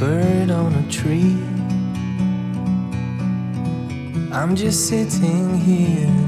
bird on a tree. I'm just sitting here.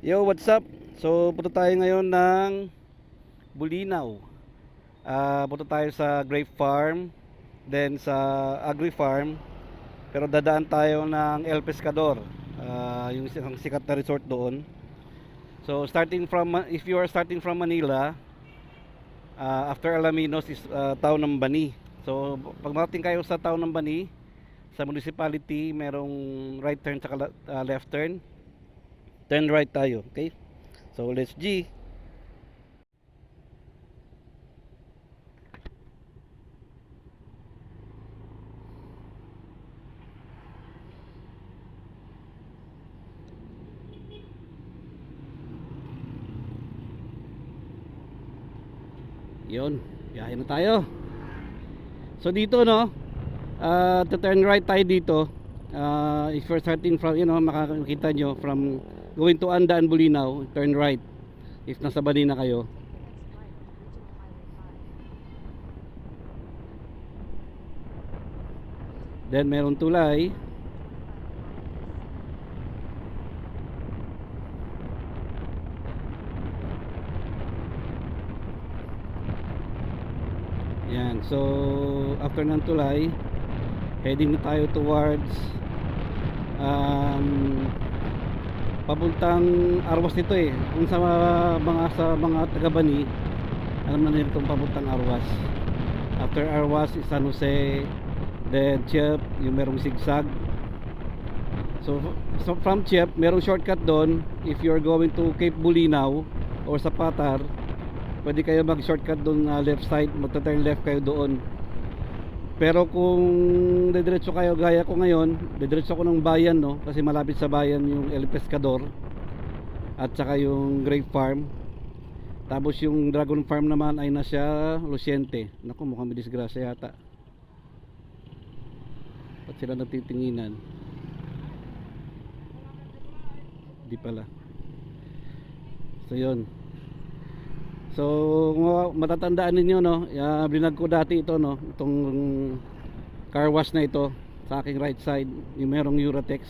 Yo, what's up? So, punta tayo ngayon ng Bulinaw. Punta tayo sa grape farm, then sa agri farm. Pero dadaan tayo ng El Pescador, yung isang sikat na resort doon. So, if you are starting from Manila, after Alaminos is town ng Bani. So, pag marating kayo sa town ng Bani, sa municipality, merong right turn at left turn. Turn right tayo, okay? So let's G. Yun, biyahe na tayo. So dito no, to turn right tayo dito. If you're starting from, makakita nyo from going to Anda and Bulinaw, turn right. If nasa Bani na kayo. Then meron tulay. Yan, so after ng tulay, heading na tayo towards papuntang Arwas nito eh. Kung sa mga taga Bani, alam na nila itong papuntang Arwas. After Arwas is San Jose, then Chiep, yung merong sigsag. So from Chiep, merong shortcut doon. If you're going to Cape Bulinaw or sa Patar, pwede kayo mag shortcut doon na left side, magta-turn left kayo doon. Pero kung didiretso kayo gaya ko ngayon, didiretso ko ng bayan no, kasi malapit sa bayan yung El Pescador at saka yung grape farm. Tapos yung dragon farm naman ay nasa Luciente. Naku, mukhang may disgrasya yata. Ba't sila nagtitinginan? Di pala. So yun. So matatandaan ninyo no, binag ko dati ito no, itong car wash na ito sa aking right side, yung merong Uratex.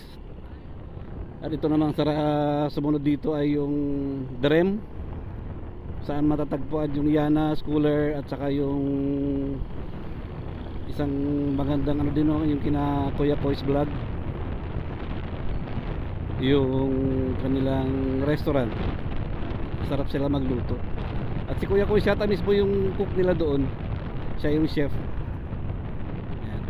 At ito naman sumunod dito ay yung Drem, saan matatagpuan yung Yana Schooler at saka yung isang magandang ano din no, yung kina Kuya Koy's Vlog, yung kanilang restaurant. Sarap sila magluto. At si Kuya Koy Shata mismo yung cook nila doon. Siya yung chef. Ayan.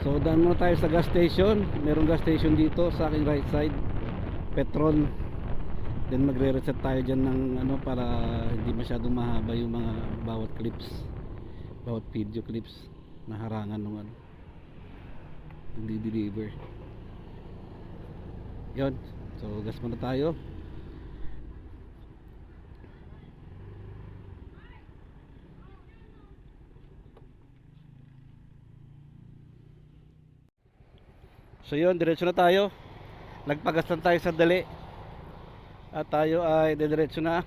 So daan muna tayo sa gas station. Merong gas station dito sa aking right side, Petron. Then magre-reset tayo dyan ng ano, para hindi masyadong mahaba yung mga bawat clips, bawat video clips na harangan ng ano, di-deliver. Yun. So gas muna tayo. So yun, diretso na tayo. Nagpagastan tayo sa dali at tayo ay diretso na.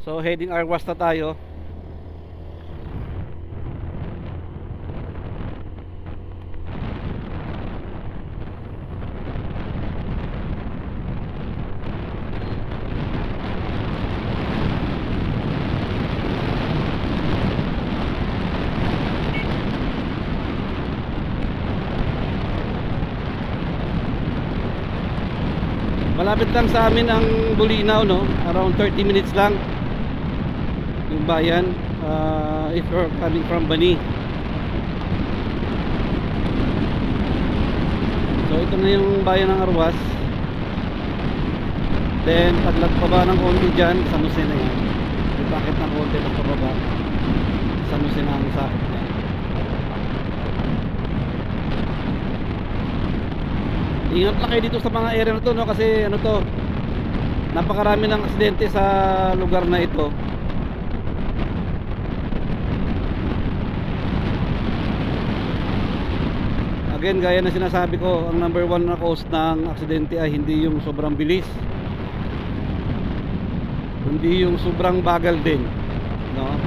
So heading Arwas na tayo. Malapit lang sa amin ang Bulinaw no, around 30 minutes lang yung bayan, if you're coming from Bani. So ito na yung bayan ng Arwas. Then paglagpaba ng konti dyan, San Jose na yan. Yung bakit ng konti pagpababa, San Jose na ang sakit niya. Ingat lang kayo dito sa mga area na to no, kasi ano to, napakarami ng aksidente sa lugar na ito. Again, gaya na sinasabi ko, ang number one na cause ng aksidente ay hindi yung sobrang bilis, hindi yung sobrang bagal din no.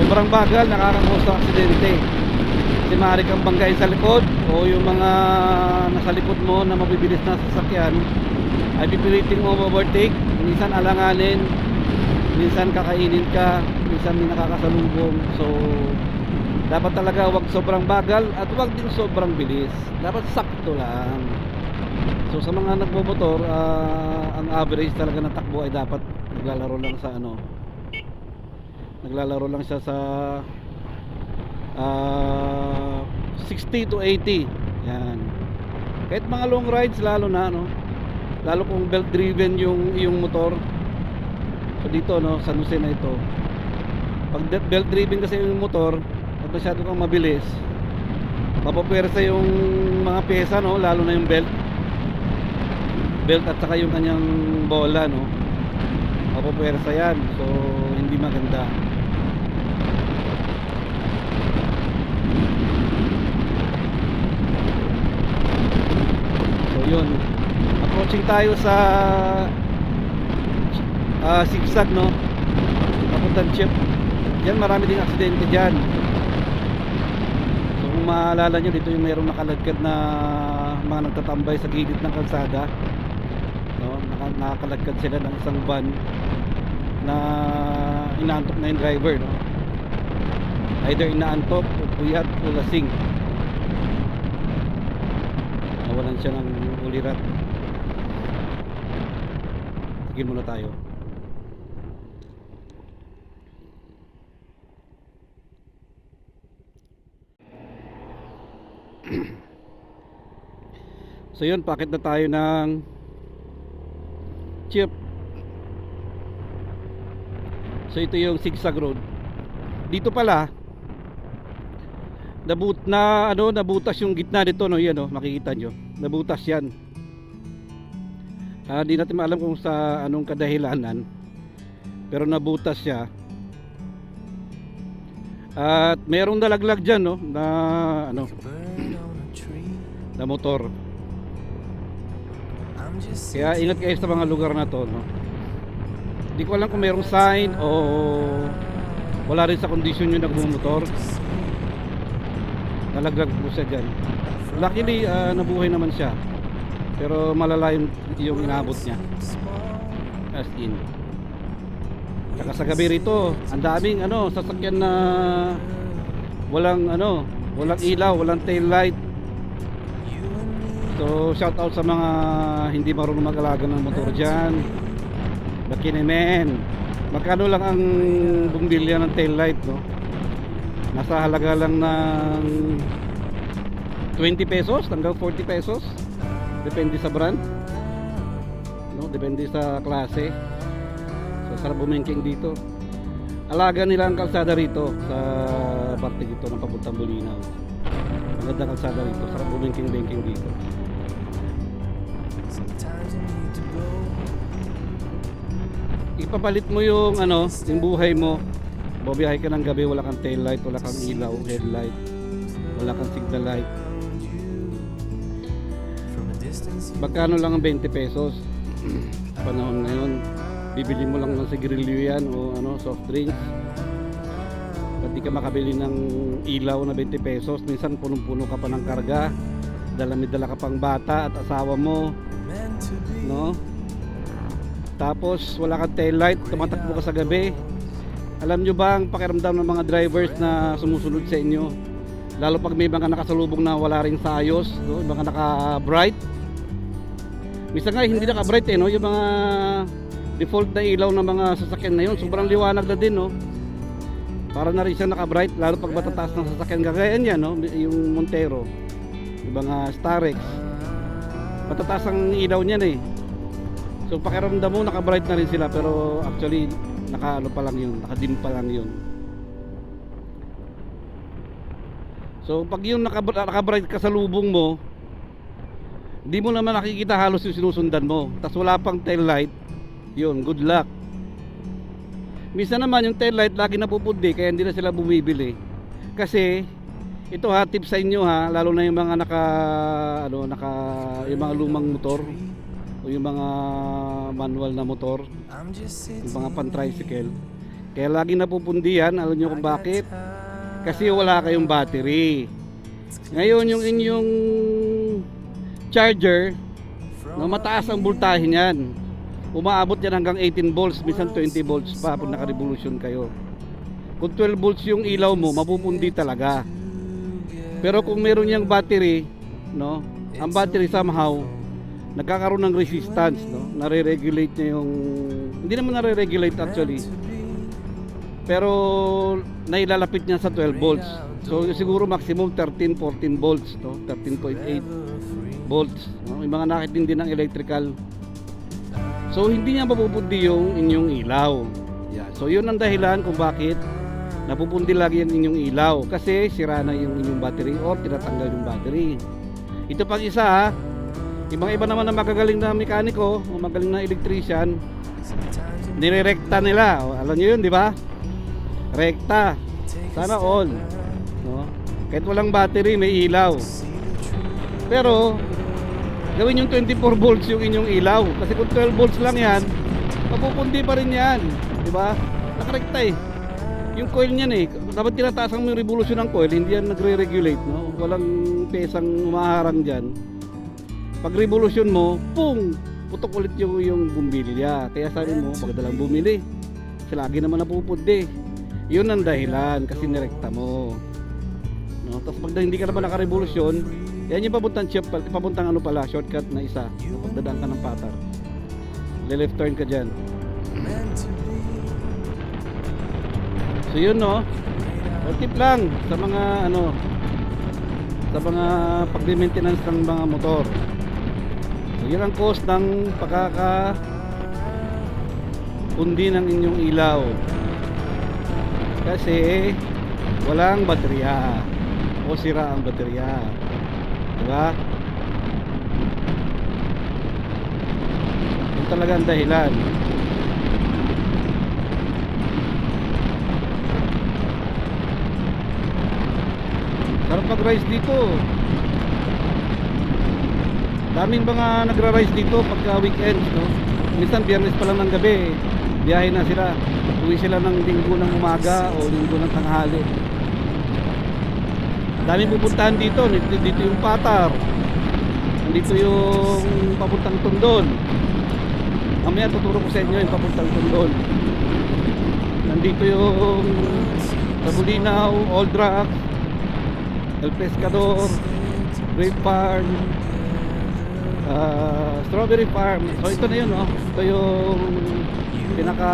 Sobrang bagal nakaka-cause ng aksidente. Kasi maaari kang banggain sa likod o yung mga nasa likod mo na mabibilis na sasakyan ay pipilitin mo overtake, minsan alanganin, minsan kakainin ka, minsan may nakakasalubong. So dapat talaga wag sobrang bagal at wag din sobrang bilis, dapat sakto lang. So sa mga nagbomotor, ang average talaga ng takbo ay dapat naglalaro lang sa ano, naglalaro lang siya sa 60 to 80. Yan. Kahit mga long rides lalo na no. Lalo kung belt driven yung motor. So dito no, sa Jose na ito. Pag belt driven kasi yung motor, at masyado kang mabilis, mapapwersa yung mga pyesa no, lalo na yung belt at saka yung kanyang bola no. Mapapwersa yan. So hindi maganda. Yun, approaching tayo sa zigzag no, papuntang Chip. Diyan marami ding aksidente dyan. So kung maalala nyo, dito yung mayroong nakalagkad na mga nagtatambay sa gilid ng kalsada no? Nakakalagkad sila ng isang van na inaantok na yung driver no? Either inaantok o puyat o lasing, nawalan siya ng ulirat. Tigil muna tayo. So yun, paakit na tayo ng Chip. So ito yung zigzag road. Dito pala nabutas yung gitna dito no, yan oh, makikita nyo. Nabutas yan. Di natin maalam kung sa anong kadahilanan, pero nabutas siya. At merong nalaglag dyan no, na ano, na motor. Kaya ingat kayo sa mga lugar na to no. Hindi ko alam kung merong sign o wala rin sa kondisyon yung nagmumotor. Nalaglag po siya dyan. Luckily nabuhay naman siya, pero malala yung inabot niya, as in. Saka sa gabi rito, ang daming ano, sasakyan na walang ilaw, walang tail light. So shout out sa mga hindi marunong mag-alaga ng motor dyan. Bakinimen, magkano lang ang bumbilya ng tail light no? Nasa halaga lang ng 20 pesos hanggang 40 pesos, depende sa brand no? Depende sa klase. So sarap bumengking dito. Alaga nila ang kalsada rito sa parte dito ng papuntang Bulinaw. Maganda kalsada rito, sarap bumengking dito. Ipapalit mo yung ano, yung buhay mo. Babiyahe ka ng gabi, wala kang tail light, wala kang ilaw, headlight, wala kang signal light. Magkano lang ang 20 pesos? Panahon ngayon, bibili mo lang ng sigarilyo yan o ano, soft drinks. Pati ka makabili ng ilaw na 20 pesos, minsan punong-puno ka pa ng karga, dala ka pang bata at asawa mo, no? Tapos wala kang tail light, tumatakbo ka sa gabi. Alam nyo ba ang pakiramdam ng mga drivers na sumusunod sa inyo? Lalo pag may mga nakasalubong na wala rin sa ayos, no? Mga naka-bright. Minsan nga hindi naka-bright no? Yung mga default na ilaw ng mga sasakyan na yun, sobrang liwanag na din no? Para na rin siya naka-bright, lalo pag matataas ng sasakyan. Gagayan yan no? Yung Montero, yung mga Starex, matataas ang ilaw niyan eh. So pakiramdam mo naka-bright na rin sila, pero actually naka-ano pa lang yun, naka-dim pa lang yun. So pag yung naka-bright ka sa lubong mo, hindi mo naman nakikita halos yung sinusundan mo. Tapos wala pang tail light, yun, good luck. Minsan naman yung tail light lagi napupundi, kaya hindi na sila bumibili. Kasi ito ha, tip sa inyo ha, lalo na yung mga yung mga lumang motor o yung mga manual na motor, yung mga pan-tricycle. Kaya lagi napupundi yan. Alam nyo kung bakit? Kasi wala kayong battery. Ngayon yung inyong charger, no, mataas ang voltahe niyan. Umaabot yan hanggang 18 volts, minsan 20 volts pa pag naka-revolution kayo. Kung 12 volts yung ilaw mo, mapupundi talaga. Pero kung meron yang battery, no, ang battery somehow nagkakaroon ng resistance, no, nare-regulate niya yung, hindi naman nare-regulate actually, pero nailalapit niya sa 12 volts. So siguro maximum 13, 14 volts, no, 13.8 volts, no, yung mga nakitindi ng electrical. So hindi niya mapupundi yung inyong ilaw. Yeah. So yun ang dahilan kung bakit napupundi lagi yung inyong ilaw, kasi sira na yung inyong battery or tinatanggal yung battery. Ito pang isa ha, ibang iba naman na magagaling na mekaniko o magaling na electrician, nirerekta nila. O, alam nyo yun, di ba? Rekta, sana all, no? Kahit walang battery may ilaw, pero gawin yung 24 volts yung inyong ilaw, kasi kung 12 volts lang yan, mapupundi pa rin yan, di ba? Nakarekta eh. Yung coil niyan eh, dapat tinataasan mo yung revolution ng coil, hindi yan nagre-regulate, no? Walang pesang umaharang dyan. Pag revolution mo, pung! Putok ulit yung bumbilya. Kaya sabi mo, pagdalang bumili, kasi lagi naman napupundi. Yun ang dahilan, kasi nirekta mo, no? Tapos pag hindi ka naman naka-revolution, yan yung papuntang ano pala, shortcut na isa, pagdadaan ka ng patar, left turn ka dyan. So yun, no, tip lang sa mga ano, sa mga pag-maintenance ng mga motor. So yun ang cost ng pagkaka-pundi ng inyong ilaw, kasi walang baterya o sira ang baterya, diba? Yun talaga ang dahilan. Sarap mag-rise dito. Daming mga nagra-rise dito pagka weekends, no? Minsan biyernes pa lang ng gabi, biyahe na sila. Uwi sila ng linggo ng umaga o linggo ng tanghali. Daming pupuntahan dito. Dito yung Patar, nandito yung papuntang Tondon. Mamaya tuturo ko sa inyo yung papuntang Tondon. Nandito yung Tabulinaw, Old Rock, El Pescador, Grape Farm, Strawberry Farm. So ito na yun, no? Ito yung pinaka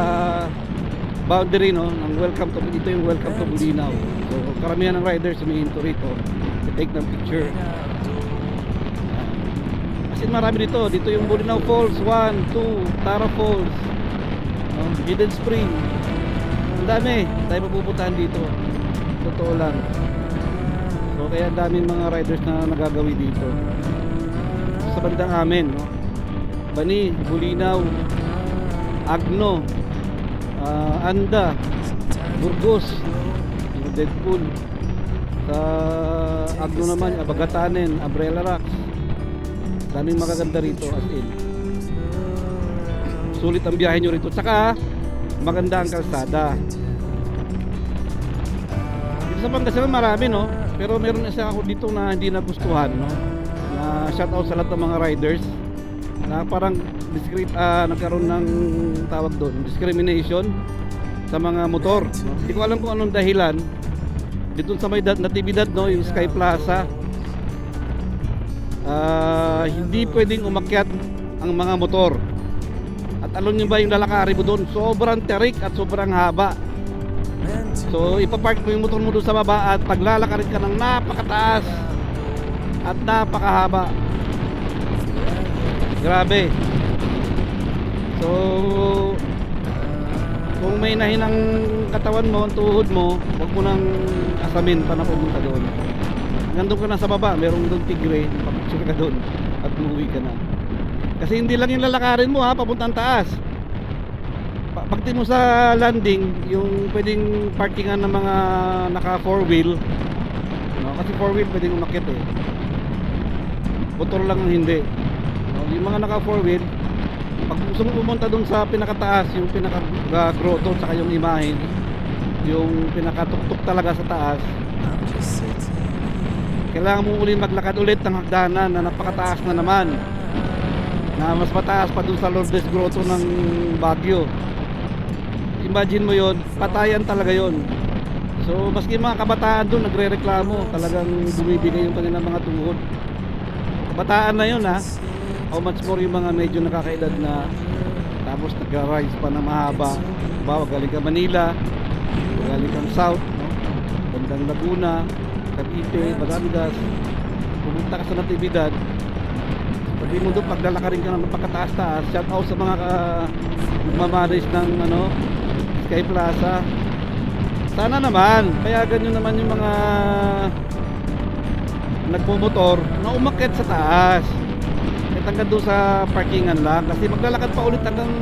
boundary, no, ng welcome to, ito yung welcome to Bulinaw. So karamihan ng riders humihinto rito to take ng picture. Kasi marami dito. Dito yung Bulinaw Falls 1, 2, Tara Falls, Hidden Spring. Ang dami tayo mapupuntahan dito, totoo lang. So kaya daming mga riders na nagagawi dito sa bandang amin, no? Bani, Bulinaw, Agno, Anda, Burgos, Deadpool. Sa Agno naman, Abagatanen, Umbrella Rocks. Daming magaganda rito, as in. Sulit ang biyahe nyo rito. Tsaka maganda ang kalsada. Dito sa Pangasinan marami, no? Pero meron isa ako dito na hindi nagustuhan, no? Na shoutout sa lahat ng mga riders na parang nagkaroon ng tawag doon, discrimination sa mga motor, no? Hindi ko alam kung anong dahilan. Dito sa may Natividad, no, yung Sky Plaza, hindi pwedeng umakyat ang mga motor. At alam nyo ba yung lalakari mo doon, sobrang terik at sobrang haba. So ipapark mo yung motor mo doon sa baba at paglalakarin ka ng napakataas at napakahaba. Grabe. So kung may nahinang katawan mo, ang tuhod mo, huwag mo nang asamin pa na pumunta doon. Nandun ka na sa baba, merong doon tigre, papicture ka doon at umuwi ka na. Kasi hindi lang yung lalakarin mo, ha, papuntang taas. Pagdating mo sa landing, yung pwedeng parkingan ng mga naka 4-wheel, no? Kasi 4-wheel pwedeng umakyat eh, motor lang ang hindi, no? Yung mga naka 4-wheel, pag gusto mo pumunta dun sa pinakataas, yung pinaka grotto, saka yung imahe, yung pinakatuktok talaga sa taas, kailangan mo ulit maglakad ulit ng hagdanan na napakataas na naman, na mas mataas pa dun sa Lourdes Grotto ng Baguio. Imagine mo yon, patayan talaga yon. So maski mga kabataan dun nagre-reklamo, talagang bumibigay yung kanilang mga tuhod. Kabataan na yun ha, how much more yung mga medyo nakakaedad na, tapos nagra-rise pa na mahaba. Bawa galing ka Manila, galing kang South, no? Bandang Laguna, Cavite, Batangas, pumunta ka sa Natividad, pag mo doon paglalakarin ka ng napakataas-taas. Shout out sa mga magmamaris ng Sky Plaza. Sana naman payagan nyo naman yung mga nagmumotor na umakyat sa taas, kahit hanggang doon sa parkingan lang, kasi maglalakad pa ulit hanggang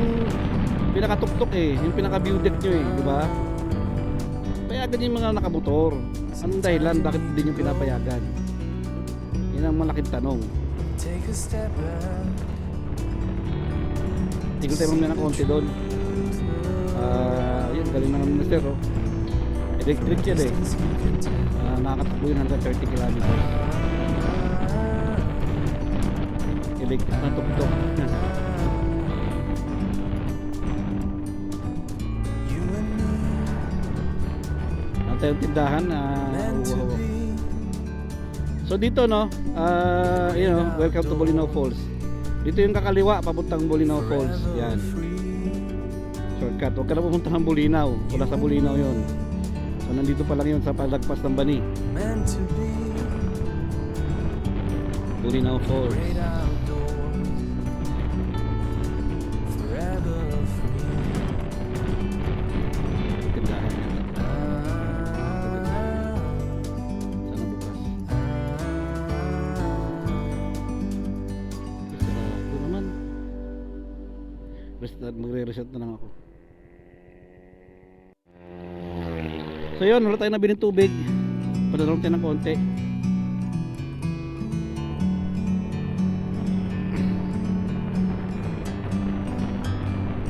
pinakatuktok yung pinaka-view deck nyo di ba? Payagan yung mga nakamotor. Anong dahilan bakit hindi nyo pinapayagan? Yan ang malaking tanong. Take a step back. Tingnan tayo mamaya ng konti doon. Yun, galing na naman na sir. Electric yan nakakatakbo yun hanggang 30 kilometers. Electric na tuktok. Nantay yung tindahan. So dito welcome to Bolinao Falls. Dito yung kakaliwa papuntang Bolinao Falls. Yan. Shortcut. Huwag ka na pumunta ng Bolinao. Wala sa Bolinao yun. So nandito pa lang yun sa palagpas ng Bani. Bolinao Falls. Tindahan yan. Sana bukas. Ito naman. Magre-reset na lang ako. So yun, wala tayo nabiling tubig. Padalong tayo ng konti.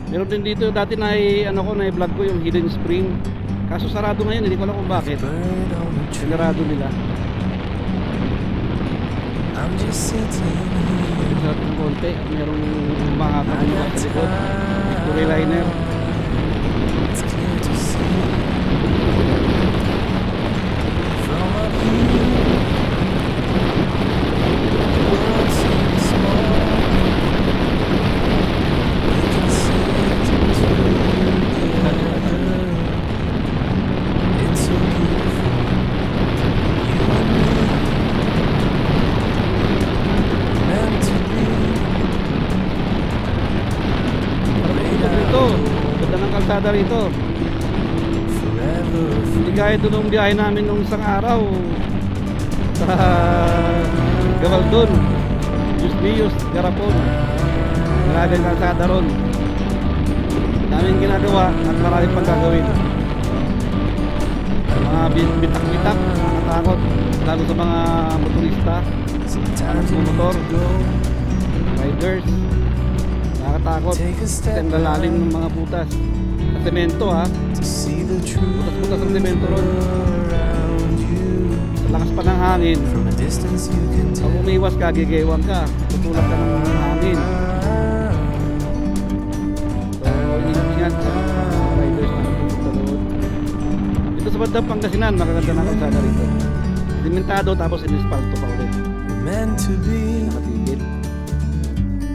Meron din dito, dati na-vlog ko yung Hidden Spring. Kaso sarado ngayon, hindi ko alam kung bakit. Sinarado nila. I'm just sitting here. Sarado ng konti at merong makakaliwa sa likod. Victory liner. It's clear to see from up here. The world seems small. We can sit together. It's so beautiful. You and me, meant to be. Ito, ganda ng kalsada rito. Forever Hindi gaya doon nung biyahe namin nung isang araw sa Gabaldon, Bios, Garapon. Maraming kalsada ron. Daming ginagawa at maraming pang gagawin. Mga bitak-bitak, nakatakot. Lalo sa mga motorista, sometimes you motor, need to go. riders. Nakakatakot. Take a Kasi step ang lalalim ng mga butas. Sa semento to see the truth butas-butas ang semento ron. around you. Sa lakas pa ng hangin, From a distance you can pag tell. umiwas ka, gigewang ka. Tutulak ka ng hangin. So, ingat sa mga riders na nagpupunta doon. Dito sa bandang Pangasinan, makaganda ng kalsada rito. Simentado tapos inispalto pa ulit. Meant to be Nakatigil.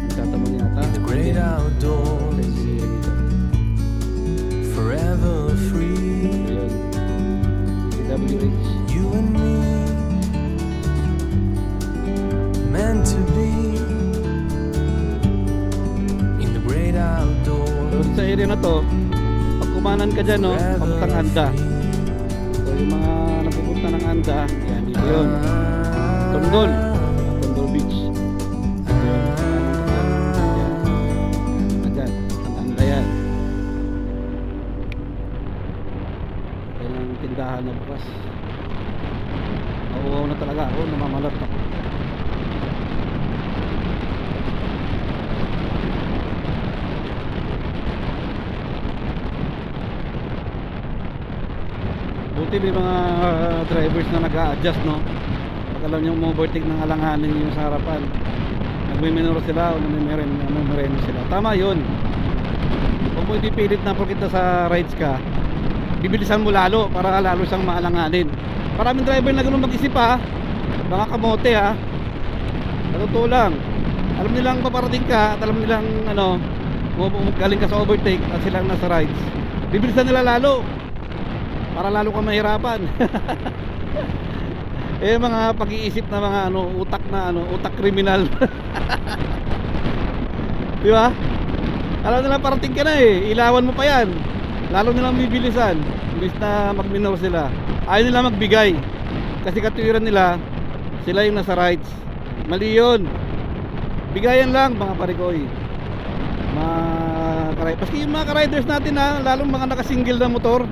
Nagtatamon yata. the great outdoors, forever free. Ayun. CWH. You and me, meant to be in the great outdoors. So, sa area na to, pag kumanan ka dyan, papuntang Anda. So, yung mga napupunta ng Anda, yan, dito yun. Tondol. Tondol Beach. Ayun. Yan. Dyan. Ang Anda yan. Yan ang tindahan na bukas. Nauuwaw na talaga ako. Namamalat ako. Buti may mga drivers na nag-a-adjust, no? Pag alam niyo umovertake ng alanganin yung sa harapan, nagme-minor sila o nagme-mereno sila. Tama yun. Kung mo ipipilit na porkit sa rides ka, bibilisan mo lalo para lalo siyang maalanganin. Maraming driver na ganun mag-isip ha, mga kamote ha. Totoo lang, alam nilang paparating ka at alam nilang ano, galing ka sa overtake at silang nasa rides, bibilisan nila lalo para lalo ka mahirapan. Eh mga pag-iisip na mga ano, utak kriminal. Di ba? Alam nila parating ka na eh, ilawan mo pa yan, lalo nilang bibilisan imbis na mag-minor sila. Ayaw nila magbigay kasi katuwiran nila sila yung nasa rides. Mali yun. Bigayan lang mga parikoy, paski yung mga ka-riders natin ha, lalong mga naka-single na motor.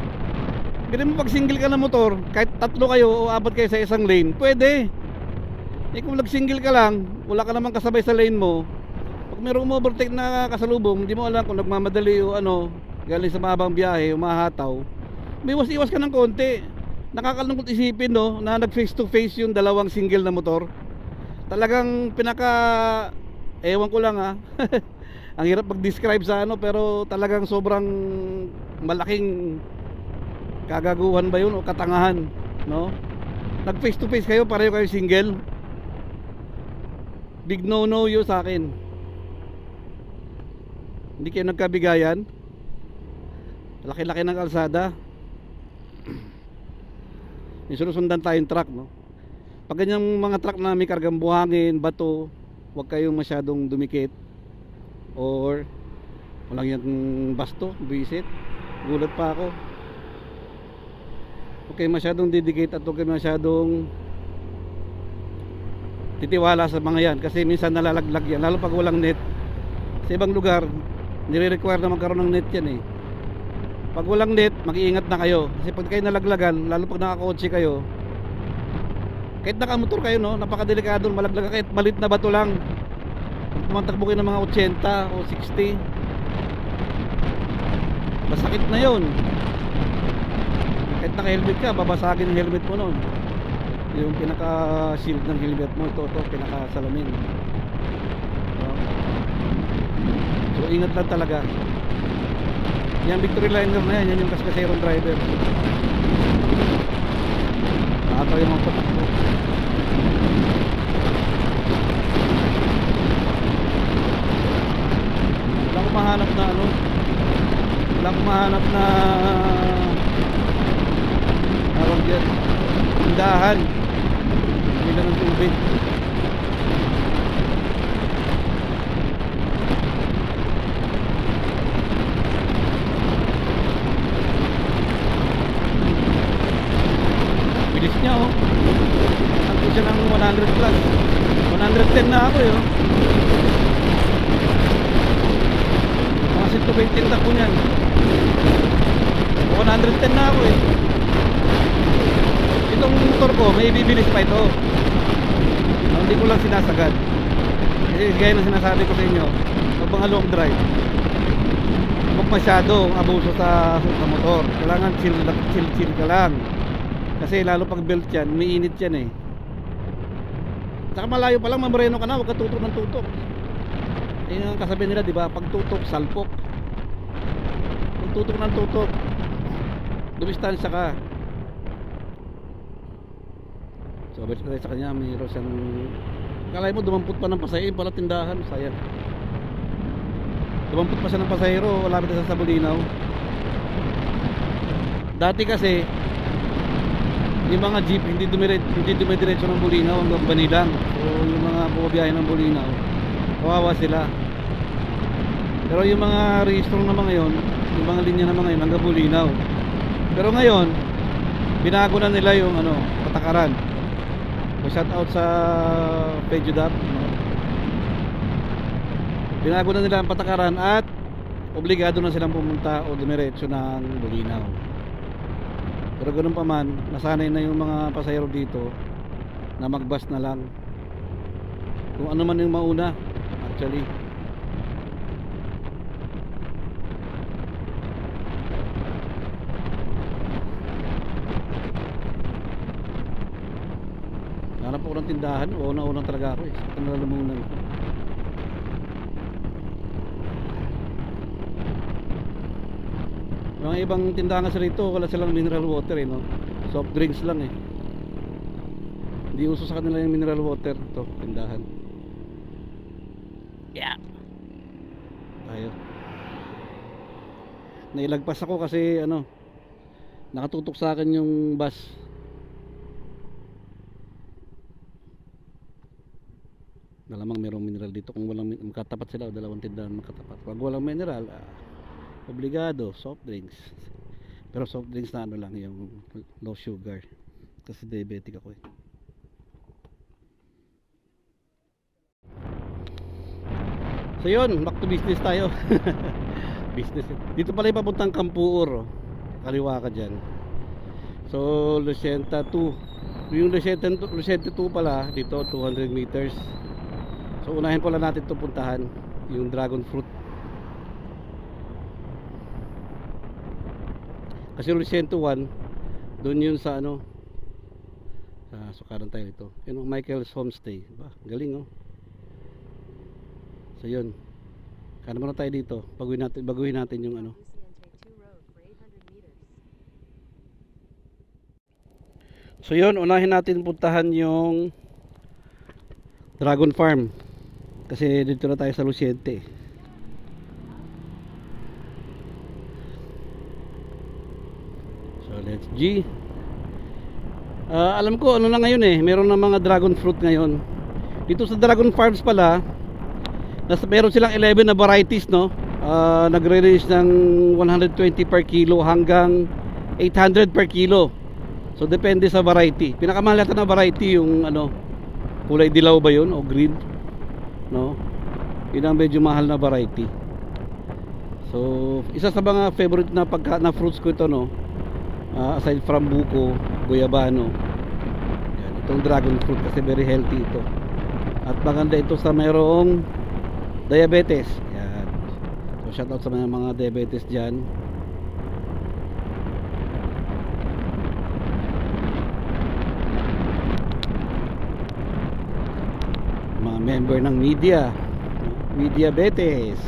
Ganun mo pag single ka na motor, kahit tatlo kayo o apat kayo sa isang lane, pwede. Eh kung nag-single ka lang, wala ka namang kasabay sa lane mo, pag mayroong overtake na kasalubong, hindi mo alam kung nagmamadali o ano, galing sa mahabang biyahe, umahataw, may iwas-iwas ka ng konti. Nakakalungkot isipin no, na nag face to face yung dalawang single na motor. Talagang ewan ko lang ha. Ang hirap mag-describe sa ano, pero talagang sobrang malaking kagaguhan ba yun o katangahan, no? Nag face to face kayo, pareho kayo single. Big no no yun sa akin. Hindi kayo nagkabigayan. Laki-laki ng kalsada. Sinusundan tayong truck, no? Pag ganyang mga truck na may kargang buhangin, bato, huwag kayong masyadong dumikit. Or walang yung basto, visit. Gulat pa ako. Okay, masyadong didikit at okay masyadong titiwala sa mga yan kasi minsan nalalaglag yan, lalo pag walang net. Sa ibang lugar nire-require na magkaroon ng net yan eh. Pag walang net, mag-iingat na kayo kasi pag kayo nalaglagan, lalo pag nakakotse kayo, kahit nakamotor kayo no, napakadelikado malaglag kahit malit na bato lang. Tumatakbo kayo ng mga 80 o 60, masakit na yun. Kahit naka-helmet ka, babasagin ang helmet mo nun. Yung pinaka-shield ng helmet mo, ito, pinaka-salamin. So, ingat lang talaga. Yan, Victory Liner na yan, yan yung kaskaserong driver. Nakataw yung mga patakbo. Wala akong mahanap na ano, wala akong mahanap na tawag dyan, tindahan nila ng tubig. Bilis niya oh, nagpo siya ng 100 plus, 110 na ako yun. Mga 120 takbo niyan, 110 na ako eh. Itong motor ko may bibilis pa ito, hindi ko lang sinasagad kasi gaya ng sinasabi ko sa inyo, pag mga long drive huwag masyadong abuso sa motor. Kailangan chill ka lang kasi lalo pag belt yan, may init yan eh. Saka malayo pa lang mamreno ka na, huwag ka tutok ng tutok. Yun ang kasabi nila diba, pag tutok salpok. Pag tutok ng tutok, dumistansya ka. So balik tayo sa kanya, mayroon siyang, kalay mo dumampot pa ng pasahero, pala tindahan, sayang. Dumampot pa siya ng pasahero, malapit na sa Bulinaw. Dati kasi yung mga jeep hindi dumidiretso ng Bulinaw hanggang Banilang. So yung mga bumabiyahe ng Bulinaw, kawawa sila. Pero yung mga rehistro na mga yon, yung mga linya na mga yun hanggang Bulinaw. Pero ngayon binago na nila yung ano, patakaran. So shout out sa Pejudap, no? Binago na nila ang patakaran at obligado na silang pumunta o dumiretso ng Bulinaw. Pero ganun pa man, nasanay na yung mga pasahero dito na mag-bus na lang kung ano man yung mauna actually. Hanap ako ng tindahan. Una-unang talaga ako eh. Sa kanalamunan ko. Mga ibang tindahan kasi rito, wala silang mineral water eh, no? Soft drinks lang eh. Hindi uso sa kanila yung mineral water. Ito, tindahan. Yeah. Tayo. Nailagpas ako kasi ano, nakatutok sa akin yung bus. Malamang merong mineral dito. Kung walang makatapat sila o dalawang tindahan makatapat. Pag walang mineral, obligado soft drinks. Pero soft drinks na ano lang, yung low sugar. Kasi diabetic ako eh. So yun, back to business tayo. Business. Dito pala yung papuntang Campuur, oh. Kaliwa ka dyan. So Lucienta 2. Yung Lucienta 2 pala dito 200 meters. So unahin pala natin itong puntahan, yung dragon fruit. Kasi Lucienta 1 doon yun sa ano, sa sukaran tayo dito. Yun, Michael's Homestay. Ba, galing oh. So yun, kano muna tayo dito. Baguhin natin yung ano. So yun, unahin natin puntahan yung Dragon Farm. Kasi dito na tayo sa Luciente. So let's G. Alam ko ano na ngayon eh, meron na mga dragon fruit ngayon. Dito sa Dragon Farms pala, meron silang 11 na varieties, no? Nagre-range ng 120 per kilo hanggang 800 per kilo. So depende sa variety. Pinakamahal natin na variety yung ano, kulay dilaw ba yun o green, no? Yun ang medyo mahal na variety. So isa sa mga favorite na na fruits ko ito, no? Aside from buko, guyabano. Yan, itong dragon fruit kasi very healthy ito. At maganda ito sa mayroong diabetes. Yan. So shout out sa mga diabetes dyan. Mga member ng media betes.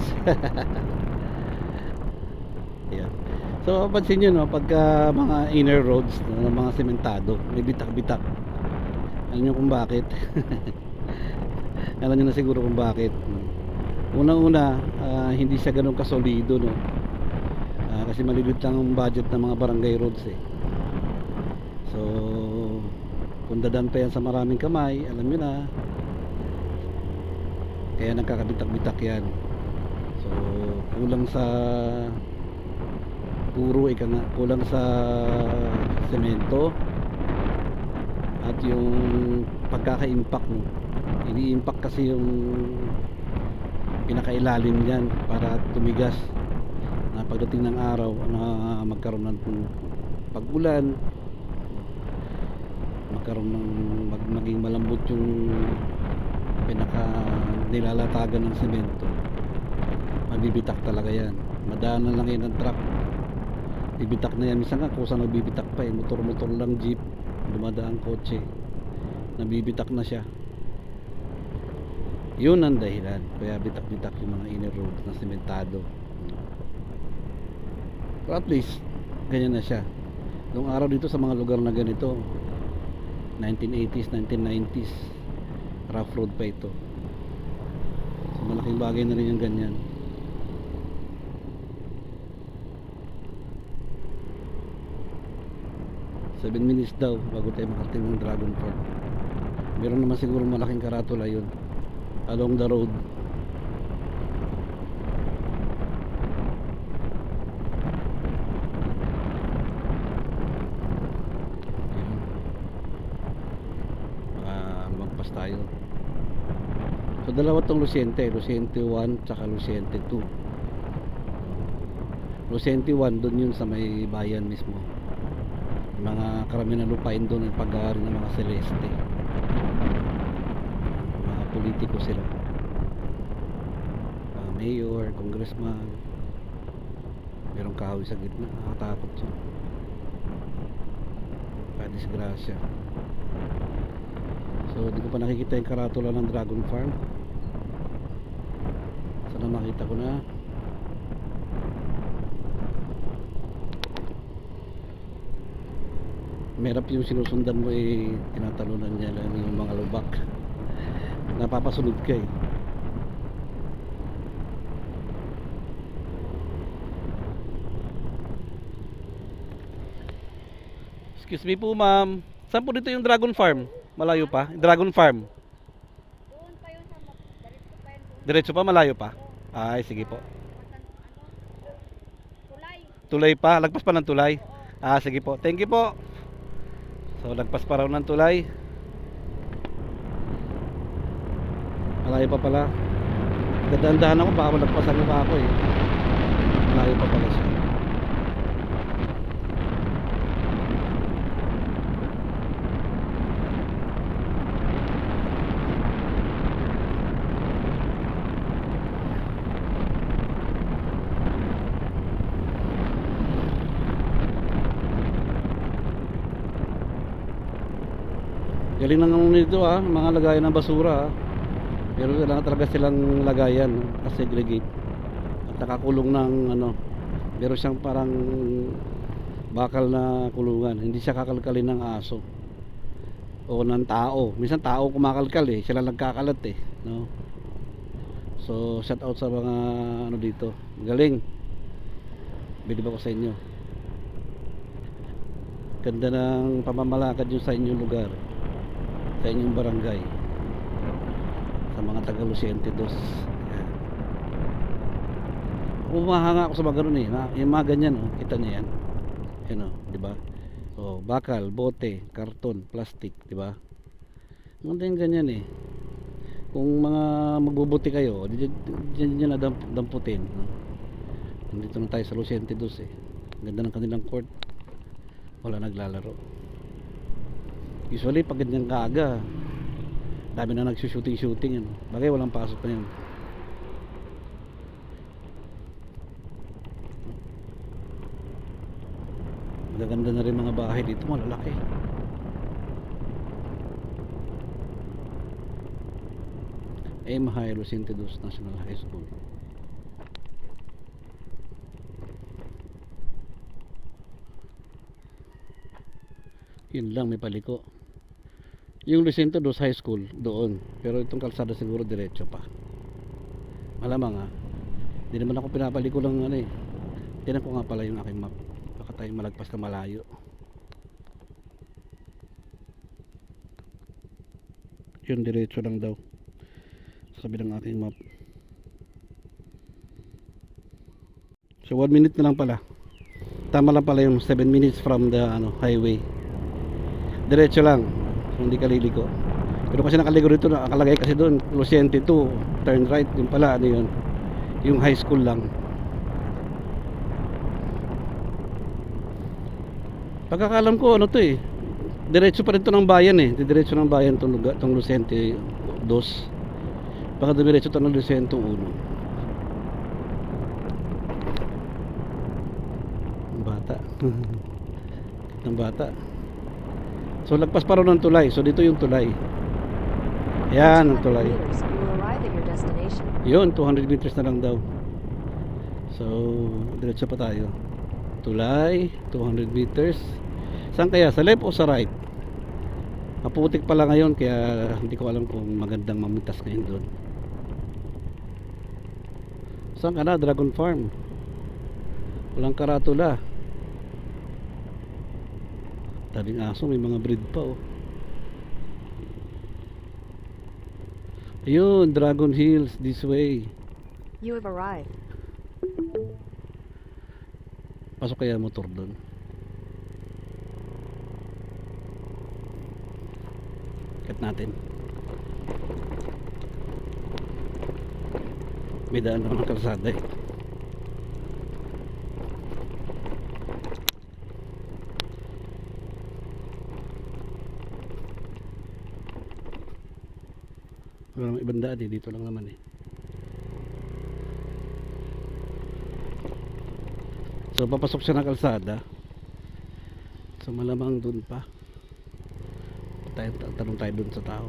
Yan. So pansin nyo, no, pagka mga inner roads, no, mga sementado, may bitak-bitak. Alam nyo kung bakit. Alam nyo na siguro kung bakit. Unang-una, hindi siya ganun kasolido, no? Kasi malilit lang ang budget ng mga barangay roads eh. So kung dadaan pa yan sa maraming kamay, alam nyo na, kaya nagkakabitak-bitak yan. So kulang sa puro kulang sa semento at yung pagkaka-impact, no? Ini-impact kasi yung pinakailalim yan para tumigas na pagdating ng araw na magkaroon ng pag-ulan, magkaroon ng maging malambot yung pinaka nilalatagan ng semento, mabibitak talaga yan. Madaanan lang yan ng truck, bibitak na yan. Minsan nga kusa nagbibitak pa eh, motor lang, jeep, dumadaang kotse, nabibitak na siya. Yun ang dahilan kaya bitak-bitak yung mga inner roads na sementado. But at least ganyan na siya. Noong araw dito sa mga lugar na ganito, 1980s, 1990s, rough road pa ito. So malaking bagay na rin yung ganyan. Seven minutes daw bago tayo makarating ng Dragon Farm. Meron naman siguro malaking karatula yun along the road. Magpas tayo. So dalawa tong Luciente 1 tsaka Luciente 2. Luciente 1 doon yun sa may bayan mismo. Mga karamihan na lupain doon ang pag-aari ng mga Celeste. Mga politiko sila, mayor, congressman. Merong kahoy sa gitna, nakatakot siya, kadisgrasya. So So di ko pa nakikita yung karatula ng Dragon Farm. Sana makita ko na. Merap yung sinusundan mo tinatalunan niya lang yung mga lubak. Napapasunod ka eh. Excuse me po ma'am. Saan po dito yung Dragon Farm? Malayo pa? Dragon Farm. Doon pa yun sa diretso pa yun doon. Diretso pa, malayo pa? Ay, sige po. Tulay. Tulay pa? Lagpas pa ng tulay? Oo. Ah, sige po. Thank you po. So, lagpas pa raw ng tulay. Malayo pa pala. Dadaan-dahan ako, baka malagpasan mo pa ako eh. Malayo pa pala siya. Galing nang nito mga lagayan ng basura Pero kailangan talaga silang lagayan segregate. At nakakulong ng meron siyang parang bakal na kulungan. Hindi siya kakalkalin ng aso o ng tao. Minsan tao kumakalkal sila nagkakalat no? So shout out sa mga dito. Galing. Bilib ako sa inyo. Ganda ng pamamalakad yun sa inyong lugar, sa inyong barangay, sa mga taga Luciente Dos. Umahanga ako sa mga ganun yung mga ganyan kita niya yan. Yan di ba? So, bakal, bote, karton, plastic, di ba? Mga yung ganyan Kung mga magbubuti kayo, diyan na damputin, no? Nandito na tayo sa Luciente Dos Ganda ng kanilang court. Wala naglalaro. Usually pag ganyan kaaga, dami na nagsushooting bagay walang pasok na yun. Magaganda na rin mga bahay dito, malalaki. High Luciente Dos National High School. Yun lang, may paliko. Yung Luciente Dos High School doon, pero itong kalsada siguro diretso pa. Malamang hindi naman ako pinapaliko lang Tinan ko nga pala yung aking map. Baka tayo malagpas na malayo. Yun diretso lang daw. Sabi ng aking map. So 1 minute na lang pala. Tama lang pala yung 7 minutes from the highway. Diretso lang, hindi ka liliko. Pero kasi nakaligo rito, nakalagay kasi doon Luciente 2, turn right. Yung pala yun, yung high school lang. Pagkakalam ko diretso pa rin to ng bayan diretso ng bayan tong Luciente 2. Baka diretso to ng Luciente 1. Bata. Ng bata. So lagpas pa rin ng tulay. So dito yung tulay. Yan ang tulay. Yun, 200 meters na lang daw. So diretso pa tayo. Tulay, 200 meters. Saan kaya? Sa left o sa right? Maputik pala ngayon, kaya hindi ko alam kung magandang mamitas ngayon doon. Saan ka na? Dragon Farm. Walang karatula. Tabing aso, may mga breed pa Ayun, Dragon Hills, this way. You have arrived. Pasok kaya motor doon. Kat natin. May daan naman ng kalsada Wala namang ibang daan dito lang naman So papasok siya ng kalsada. So malamang dun pa. tanong tayo dun sa tao.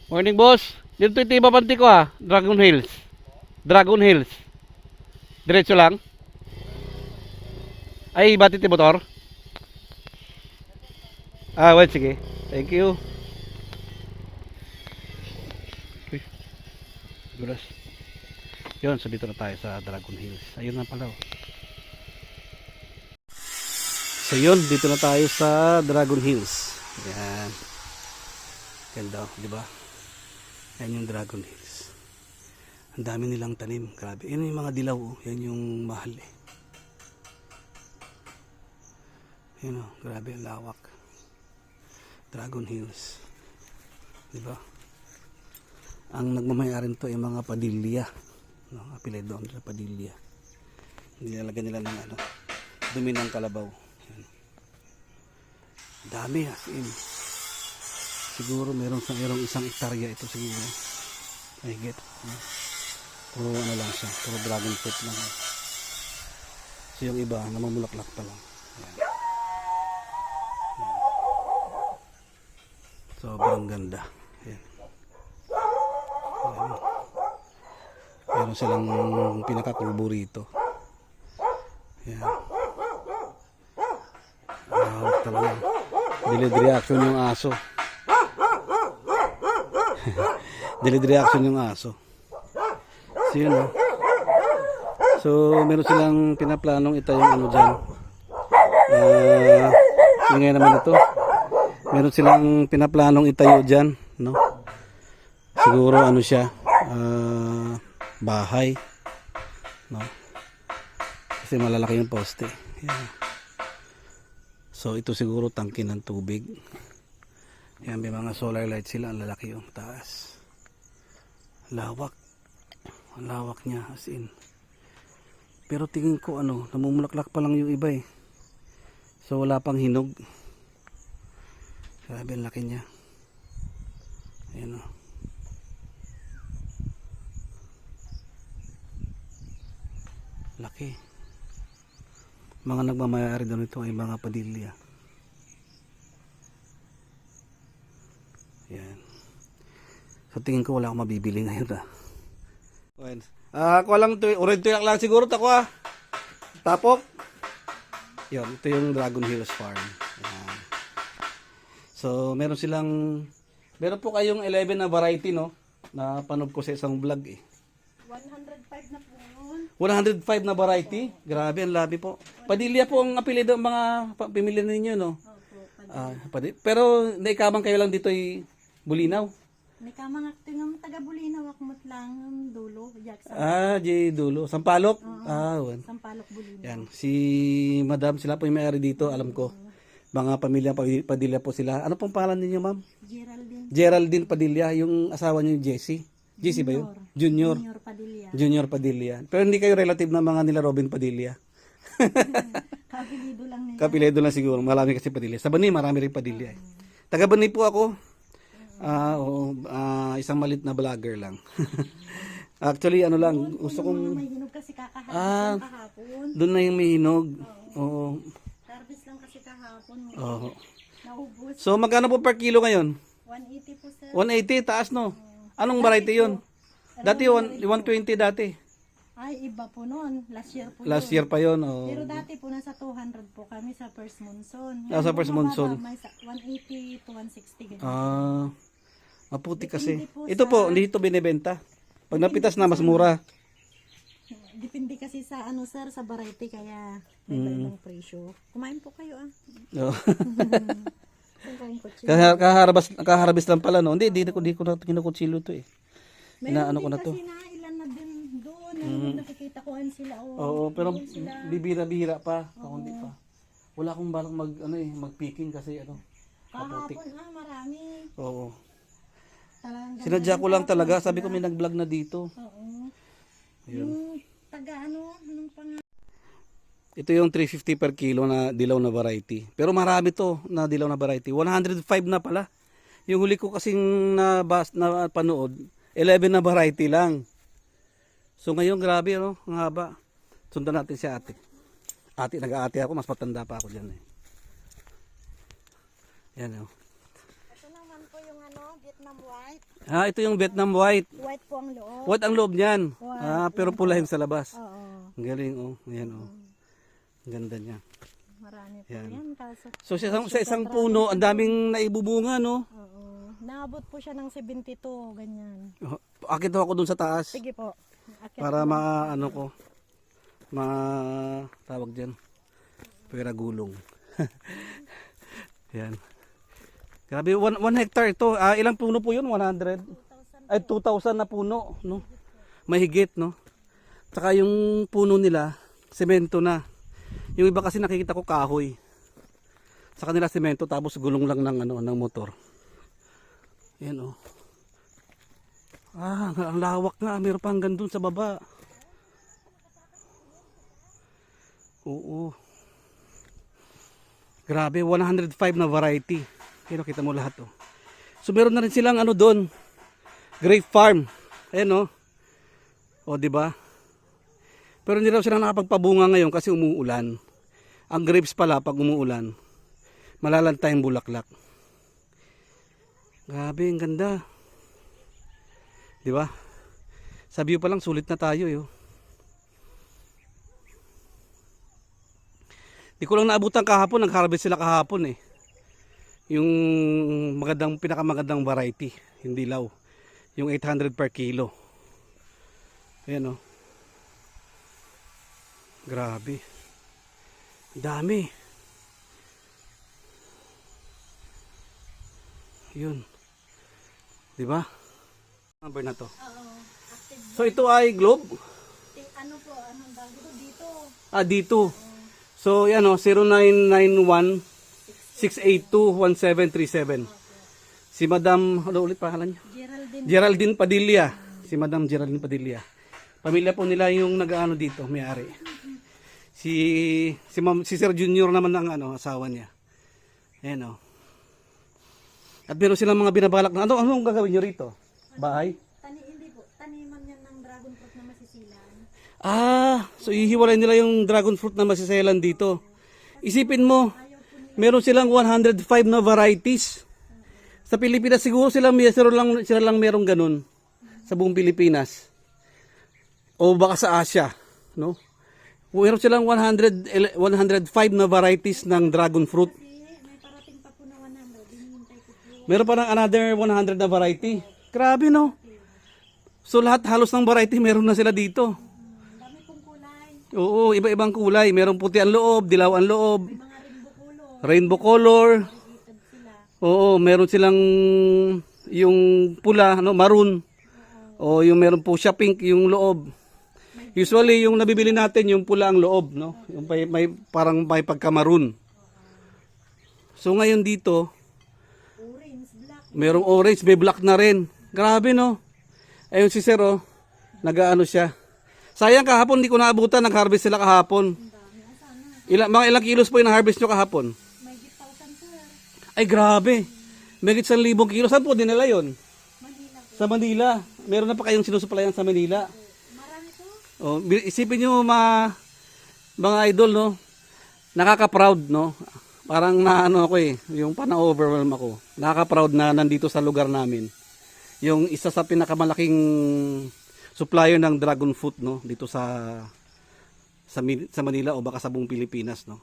Morning boss, dito ito ibabanti ko Dragon Hills. Dragon Hills. Diretso lang. Ay, batit yung motor. Wait, sige. Thank you. Uy, gulas. Yun, so dito na tayo sa Dragon Hills. Ayun na pala. So yun, dito na tayo sa Dragon Hills. Yan. Ganda, di ba? Yan yung Dragon Hills. Ang dami nilang tanim. Grabe. Yan yung mga dilaw. Yan yung mahal eh. Yan o. Grabe ang lawak. Dragon Hills. Diba? Ang nagmamayari nito ay mga Padilla. No? Apelido doon sa Padilla. Nilalagyan nila ng dumi ng kalabaw. Yan. Dami as in. Siguro merong isang hektarya ito siguro. I get. Puro lang siya. Puro dragon fruit lang. So yung iba, namamulaklak pa lang. Ayan. Sobrang ganda. Ayan. Ayan. Meron silang pinakakubo rito. Ayan. Talaga. Delayed reaction yung aso. Delayed reaction yung aso. So yun So meron silang pinaplanong itayong dyan. Yung ngayon naman ito. Meron silang pinaplanong itayo dyan, no? Siguro siya, bahay, no? Kasi malalaki yung poste. Yan. So ito siguro tangke ng tubig. Yan, may mga solar lights sila, ang lalaki yung taas. Lawak. Ang lawak niya as in. Pero tingin ko namumulaklak pa lang yung iba eh. So wala pang hinog. Grabe ang laki niya. Ayan o. Laki. Mga nagmamayari doon ito ay mga Padilla. Ayan. So tingin ko wala akong mabibili ngayon Ako lang ito. Orange tuyak lang siguro ako Tapok. Yun. Ito yung Dragon Hills Farm. Ayan. So meron po kayong 11 na variety no. Napanood ko sa isang vlog 105 na po yun. 105 na variety. Grabe ang labi po. Padilla po ang apelido ng mga pamilya ninyo no. Opo, pero naikamang kayo lang dito ay Bulinaw. may kamang akto ng taga Bulinaw, akmot lang ng dulo. J Dulo. Sampalok? Sampalok Bulinaw. Yan. Si Madam, sila po yung may-ari dito, alam ko. Mga pamilya Padilla po sila. Ano pong pangalan ninyo, ma'am? Geraldine. Geraldine Padilla, yung asawa niyo Jessie. Jessie ba yun? Junior. Junior Padilla. Junior Padilla. Pero hindi kayo relative na mga nila Robin Padilla. Kapilido lang nila. Kapiledo lang siguro. Marami kasi Padilla. Sa Bani, marami rin Padilla. Taga Bani po ako. Isang malit na vlogger lang. Actually, lang. Gusto kong... May hinog kasi kahapon. Doon na yung may hinog. Oo. Harvest lang kasi kahapon. Oo. Naubos. So, magkano po per kilo ngayon? 180 po sir. 180, taas no? Anong variety yun? Dati 120 dati. Ay, iba po noon. Last year po Last yun. year pa yun. Oh. Pero dati po nasa 200 po kami sa first monsoon. Sa first monsoon. May 180 to 160 ganyan. Maputi kasi. Depende po Ito sa- po, hindi ito binibenta. Pag napitas na, mas mura. Depende kasi sa sir, sa variety kaya may ibang presyo. Kumain po kayo Oh. Saan kain ko? Kaharabis lang pala, no? Hindi ko na kinukutsilo to eh. Inaano ko na to. Kasi na ilan na din doon. Nakikita ko sila. Oo, pero bibira-bira pa. Ako hindi pa. Wala akong balak mag-picking kasi Kahapon marami. Oo. Talagang Sinadya ko lang talaga. Sabi ko may nag-vlog na dito. Oo. Yung taga nung Ito yung 350 per kilo na dilaw na variety. Pero marami to na dilaw na variety. 105 na pala. Yung huli ko kasing na panood, 11 na variety lang. So ngayon grabe ano, ang haba. Sundan natin si ate. Ate, nag-aate ako, mas matanda pa ako dyan eh. Yan oh. Ito naman po yung Vietnam white. Ito yung Vietnam white. White po ang loob. White ang loob niyan. White. Pero pula yung sa labas. Oo. Ang galing oh. Ayan oh. Ang ganda niya. Marami po Yan. yan. Kaso, So sa isang puno, ang daming naibubunga no. oo. Naabot po siya ng 72, ganyan. Akit ako dun sa taas Sige po. Akit para po. maano ko. Tawag diyan. Pera gulong. Yan. Grabe, 1 hectare ito. Ilang puno po 'yun? 100. Ay 2,000 na puno, no. Mahigit, no. Saka yung puno nila, semento na. Yung iba kasi nakikita ko kahoy. Sa kanila semento tapos gulong lang ng motor. Yan oh. Ang lawak nga, mayroon pa hanggang dun sa baba. Oo. Grabe, 105 na variety. Kaya kita mo lahat oh. So meron na rin silang doon. Grape farm. Ayan oh. O di ba? Pero hindi raw sila nakapagpabunga ngayon kasi umuulan. Ang grapes pala pag umuulan, malalantay ang bulaklak. Grabe, ang ganda. Di ba? Sa view pa lang sulit na tayo yo. Di ko lang naabutan kahapon, nag-harvest sila kahapon eh. Yung pinakamagandang variety, hindi law. Yung 800 per kilo. Ayan oh. Grabe. Dami. Yun. 'Di ba? Number na to. Oo. Active. So ito ay globe. Ano po, anong bago dito? Dito. So yan oh, 0991 682 1737. Si Madam, ano ulit pangalan niya? Geraldine Padilla. Si Madam Geraldine Padilla. Pamilya po nila yung nag-aano dito, may-ari. Si Sir Junior naman ang asawa niya. Ayan oh. At meron silang mga binabalak na anong gagawin niyo rito? Bahay? Hindi po, taniman yan ng dragon fruit na masisilan. So ihiwalay nila yung dragon fruit na masiselan dito. Isipin mo, meron silang 105 na varieties. Sa Pilipinas siguro sila lang merong ganun sa buong Pilipinas. O baka sa Asia, no? Meron silang 105 na varieties ng dragon fruit. May parating pa po na 100, hinihintay ko po. Meron pa ng another 100 na variety. Grabe no? So lahat halos ng variety meron na sila dito. Dami pong kulay, Oo, iba-ibang kulay. Merong puti ang loob, dilaw ang loob, mga rainbow color, rainbow color. edited sila. Oo, meron silang yung pula, maroon. O yung meron po siya pink yung loob. Usually yung nabibili natin yung pula ang loob, no? Yung may parang may pagka-maroon. So ngayon dito, Orange, black. merong orange, may black na rin. Grabe no. Ayun si Sir oh, nag-aano siya. Sayang kahapon hindi ko naabutan, nag-harvest sila kahapon. Mga ilang kilos po yung harvest nyo kahapon? May 1,000 sir. Ay grabe. May 1,000 kilos. Saan po dinala yun? Manila po. Sa Manila. Meron na pa kayong sinusuplayan sa Manila. Marami po. Oh, isipin nyo mga idol no. Nakaka-proud no. Parang naano ako yung pana-overwhelm ako. Nakaka-proud na nandito sa lugar namin. Yung isa sa pinakamalaking supplier ng dragon fruit no dito sa Manila o baka sa buong Pilipinas no.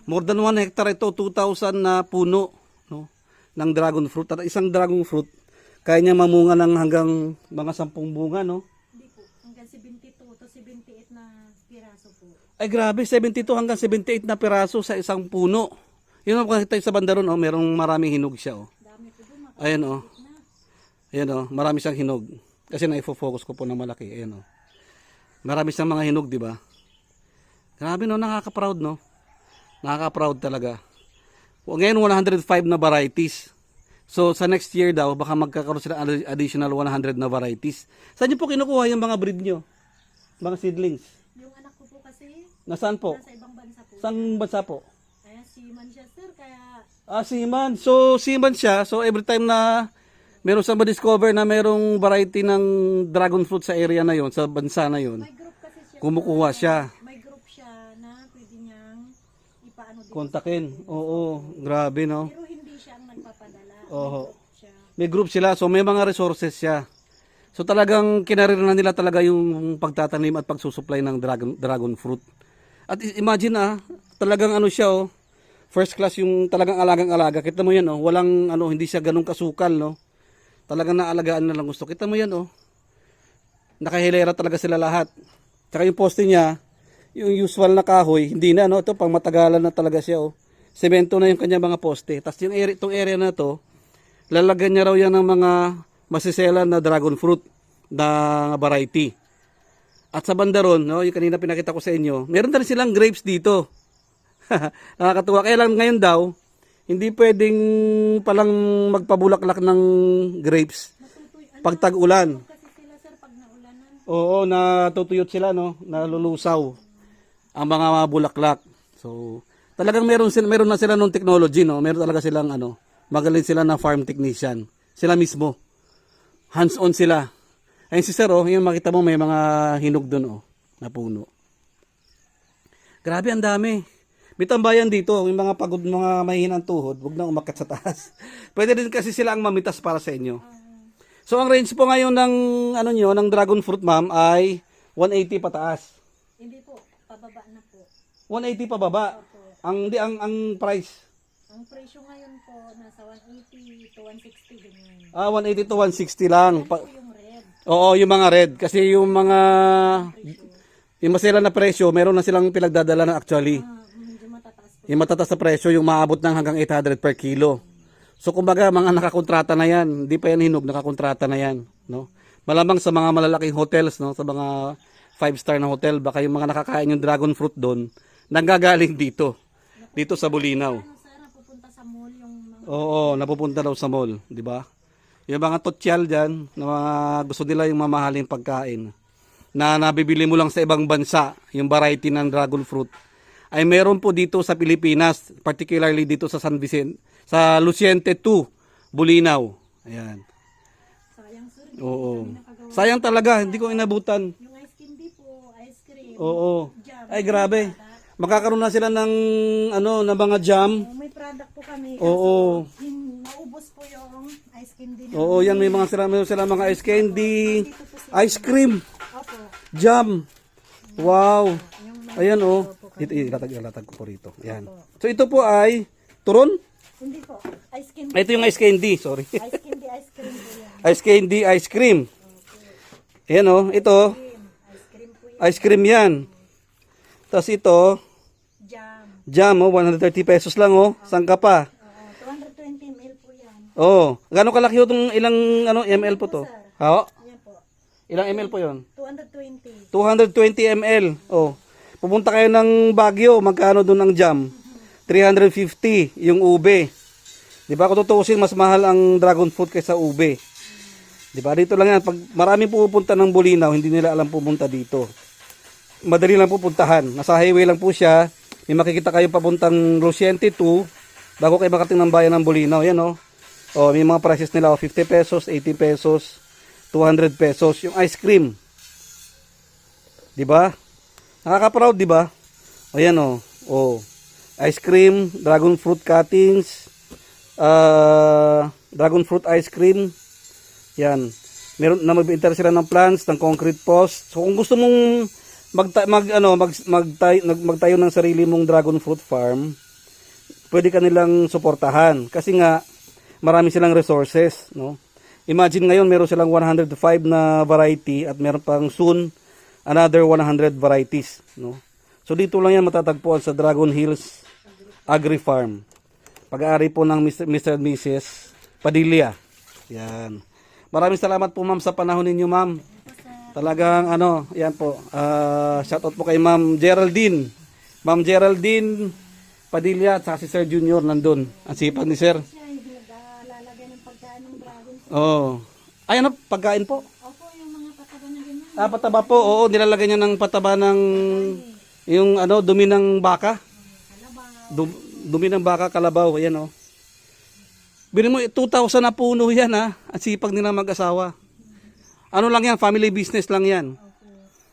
More than 1 hectare ito, 2,000 na puno no ng dragon fruit. At isang dragon fruit kaya niya mamunga ng hanggang mga 10 bunga no. Hindi po, hanggang 72 to 78 na piraso po. Ay grabe, 72 hanggang 78 na piraso sa isang puno. Yun ang makikita sa banda ron, meron maraming hinog siya Dami po doon. Ayan Ayan marami siyang hinog. Kasi na-focus ko po na malaki. Ayan marami siyang mga hinog, di ba? Grabe no, nakaka-proud no. Nakaka-proud talaga. Ngayon 105 na varieties. So sa next year daw, baka magkakaroon sila additional 100 na varieties. Saan niyo po kinukuha yung mga breed niyo? Mga seedlings? Yung anak ko po kasi, Nasaan po? nasa ibang bansa po. Saan bansa po? Kaya seaman siya sir, kaya Seaman. So, seaman siya. So, every time na meron siyang ma-discover na merong variety ng dragon fruit sa area na yon, sa bansa na yon, May group kasi siya. kumukuha siya. May group siya na pwede niyang ipaano din. Kontakin. Oo, grabe no. Pero hindi siya ang nagpapadala. Oo. May group siya. May group sila, so may mga resources siya. So talagang kinarir na nila talaga yung pagtatanim at pagsusupply ng dragon fruit. At imagine talagang ano siya first class yung talagang alagang-alaga. Kita mo yan walang hindi siya ganun kasukal no. Talagang naalagaan na lang gusto. Kita mo yan nakahilera talaga sila lahat. Tsaka yung poste niya, yung usual na kahoy, hindi na ito pang matagalan na talaga siya Semento na yung kanya mga poste. Tapos yung itong area na to, lalagyan niya raw yan ng mga masiselan na dragon fruit na variety. At sa banda ron, yung kanina pinakita ko sa inyo, meron na rin silang grapes dito. Nakakatuwa. Kaya lang ngayon daw, hindi pwedeng palang magpabulaklak ng grapes pag tag-ulan. Kasi sila sir pag naulanan. Oo, natutuyot sila, nalulusaw ang mga bulaklak. So, talagang meron na sila nung technology, Meron talaga silang magaling sila na farm technician. Sila mismo. Hands-on sila. Ayun si sir, yung makita mo may mga hinog doon, na puno. Grabe, ang dami. May tambayan dito, yung mga pagod, mga mahihinang tuhod, huwag na umakyat sa taas. Pwede din kasi sila ang mamitas para sa inyo. So, ang range po ngayon ng, ng dragon fruit, ma'am, ay 180 pataas. Hindi po, pababa na po. 180 pababa. Ang price. Ang presyo ngayon po nasa 180 to 160 ganyan. 180 to 160 lang. Po yung red. Oo, yung mga red. Kasi yung mga, yung masela na presyo, meron na silang pinagdadala na actually. Medyo matataas po. Yung matataas na presyo, yung maabot ng hanggang 800 per kilo. So kumbaga, mga nakakontrata na yan. Hindi pa yan hinog, nakakontrata na yan. No? Malamang sa mga malalaking hotels, sa mga 5-star na hotel, baka yung mga nakakain yung dragon fruit doon, nanggagaling dito. Dito sa Bulinaw. Sana pupunta sa mall yung mga Oo, napupunta daw sa mall, di ba? Yung mga totyal dyan, na mga gusto nila yung mamahaling pagkain, na nabibili mo lang sa ibang bansa, yung variety ng dragon fruit, ay meron po dito sa Pilipinas, particularly dito sa San Vicente, sa Luciente 2, Bulinaw. Ayan. sayang sir. Oo. Sayang talaga, hindi ko inabutan. Yung ice candy po, ice cream. Oo. Jam. Ay, grabe. Makakaroon na sila ng ng mga jam. May product po kami. Oo. Naubos po yung ice candy. Oo, yan may meron sila mga ice candy, ice cream, Opo. jam. Wow. Ayan ilatag ko po rito. Ayan. So ito po ay turon. Hindi po. Ice candy. Ito yung ice candy, sorry. Ice candy, ice cream po yan. Ice candy, ice cream. Ayan ito, Ice cream po yan. ice cream yan. Tapos ito, Jam. jam 130 pesos lang Saan ka pa? 220 ml po yan. Gaano kalaki itong ilang ml po to? Oo. Yan po. Ilang ml po 'yon? 220. 220 ml. Pupunta kayo ng Baguio, magkano doon ang jam? 350 yung ube. 'Di ba? Kung tutuusin, mas mahal ang dragon fruit kaysa ube. 'Di ba? Dito lang yan. Pag maraming pupunta ng Bulinaw, hindi nila alam pupunta dito. Madali lang pupuntahan. Nasa highway lang po siya. May makikita kayo papuntang Luciente 2 bago kayo makating ng bayan ng Bulinaw. Yan may mga prices nila 50 pesos, 80 pesos, 200 pesos yung ice cream. 'Di ba? Nakaka-proud, 'di ba? Ayan ice cream, dragon fruit cuttings, dragon fruit ice cream. Yan. Meron na magbenta sila ng plants, ng concrete post. So kung gusto mong magtayo ng sarili mong dragon fruit farm, pwede ka nilang suportahan kasi nga marami silang resources, Imagine ngayon meron silang 105 na variety at meron pang soon another 100 varieties, So dito lang yan matatagpuan sa Dragon Hills Agri Farm. Pag-aari po ng Mr. and Mrs. Padilla. Yan. Maraming salamat po ma'am sa panahon ninyo, ma'am. Talagang yan po. Shoutout po kay Ma'am Geraldine. Ma'am Geraldine Padilla at si Sir Junior nandun. Ang sipag ni Sir. Siya hindi naglalagay ng pagkain ng dragon. Ay pagkain po? Opo, yung mga pataba na ganyan. Pataba po. Oo, nilalagay niya ng pataba ng yung dumi ng baka. Kalabaw. Dumi ng baka, kalabaw. Ayan Bili mo, 2,000 na puno yan ha. At sipag nila mag-asawa. Ano lang yan, family business lang yan.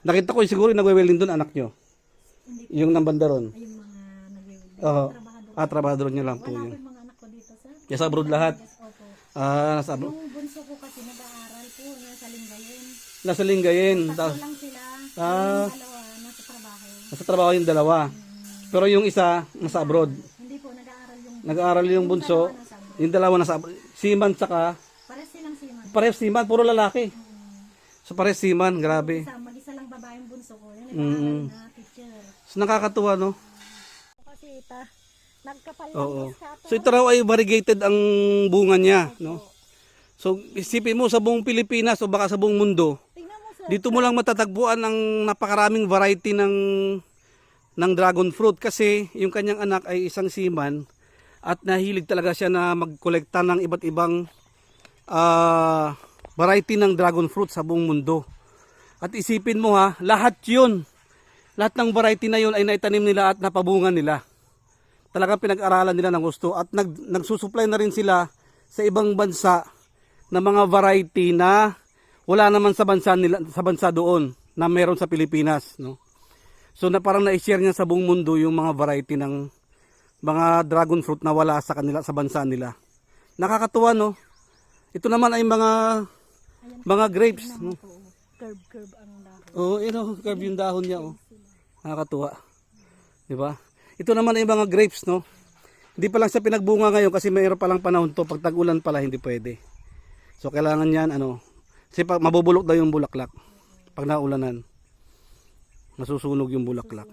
Nakita ko siguro yung nagwe-welding doon, anak nyo. Yung nambanda ron. Ay, yung mga nagwe-welding. Oo. Trabahador. Trabahador nyo lang po Wala po yun. yung mga anak ko dito, sir. Yes, abroad lahat. Yes, opo. Nasa abroad. Yung bunso ko kasi nag-aaral po sa Lingayen. Nasa Lingayen. Tatlo lang sila. Ah. Yung dalawa nasa trabaho. Nasa trabaho yung dalawa. Pero yung isa, nasa abroad. Hindi po, nag-aaral yung Nag-aaral yung bunso. dalawa nasa abroad. Yung dalawa nasa abroad. Seaman saka, Pares silang siman. parehas seaman, puro lalaki. So parehas seaman, grabe. Mag-isa lang babaeng bunso ko. Yan nag-aaral na teacher. So nakakatuwa, no? Kasi nagkapal lang Oo. sa ato. So ito raw ay variegated ang bunga niya, no? So isipin mo sa buong Pilipinas o baka sa buong mundo, Tingnan mo, sir. dito mo lang matatagpuan ang napakaraming variety ng dragon fruit kasi yung kanyang anak ay isang seaman at nahilig talaga siya na magkolekta ng iba't ibang variety ng dragon fruit sa buong mundo. At isipin mo ha, lahat ng variety na yun ay naitanim nila at napabungan nila. Talagang pinag-aralan nila ng gusto at nagsusupply na rin sila sa ibang bansa na mga variety na wala naman sa bansa doon na meron sa Pilipinas, no? So na parang na-share niya sa buong mundo yung mga variety ng mga dragon fruit na wala sa kanila sa bansa nila. Nakakatuwa, no? Ito naman ay mga grapes, no? Curve ang dahon. Oh, curve yung dahon niya, oh. Nakakatuwa. 'Di ba? Ito naman ay mga grapes, no? Hindi pa lang siya pinagbunga ngayon kasi mayroon pa lang panahon to. Pag tag-ulan pala hindi pwede. So kailangan yan kasi mabubulok daw yung bulaklak pag naulanan. Masusunog yung bulaklak.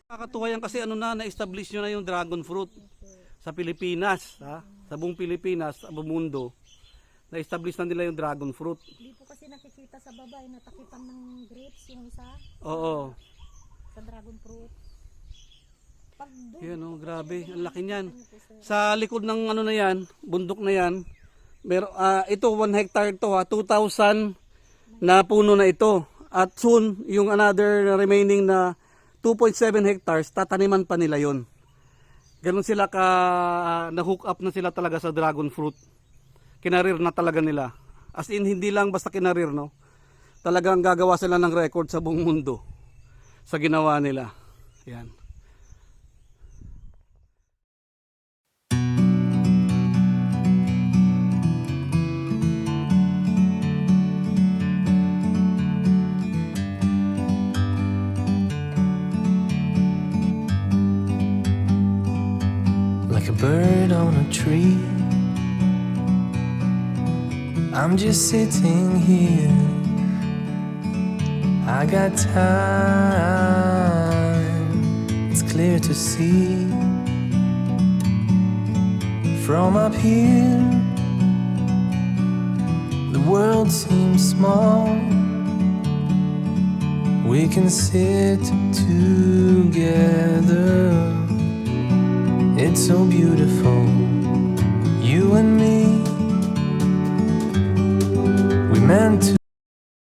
Nakakatuwa yan kasi na-establish nyo na yung dragon fruit sa Pilipinas, ha? Sa buong Pilipinas, sa buong mundo. Na-establish na nila yung dragon fruit. Hindi po kasi nakikita sa baba, natakipan ng grapes yung isa Oo. sa dragon fruit. Pag doon, Yan, grabe, ang laki niyan. Sa likod ng na yan, bundok na yan, ito 1 hectare to, 2,000 na puno na ito. At soon, yung another remaining na 2.7 hectares, tataniman pa nila yon. Ganun sila na-hook up na sila talaga sa dragon fruit. Kinarir na talaga nila. As in, hindi lang basta kinarir, no? Talagang gagawa sila ng record sa buong mundo sa ginawa nila. Yan. Like a bird on a tree, I'm just sitting here. I got time, it's clear to see. From up here, the world seems small. We can sit together. It's so beautiful, you and me. We meant to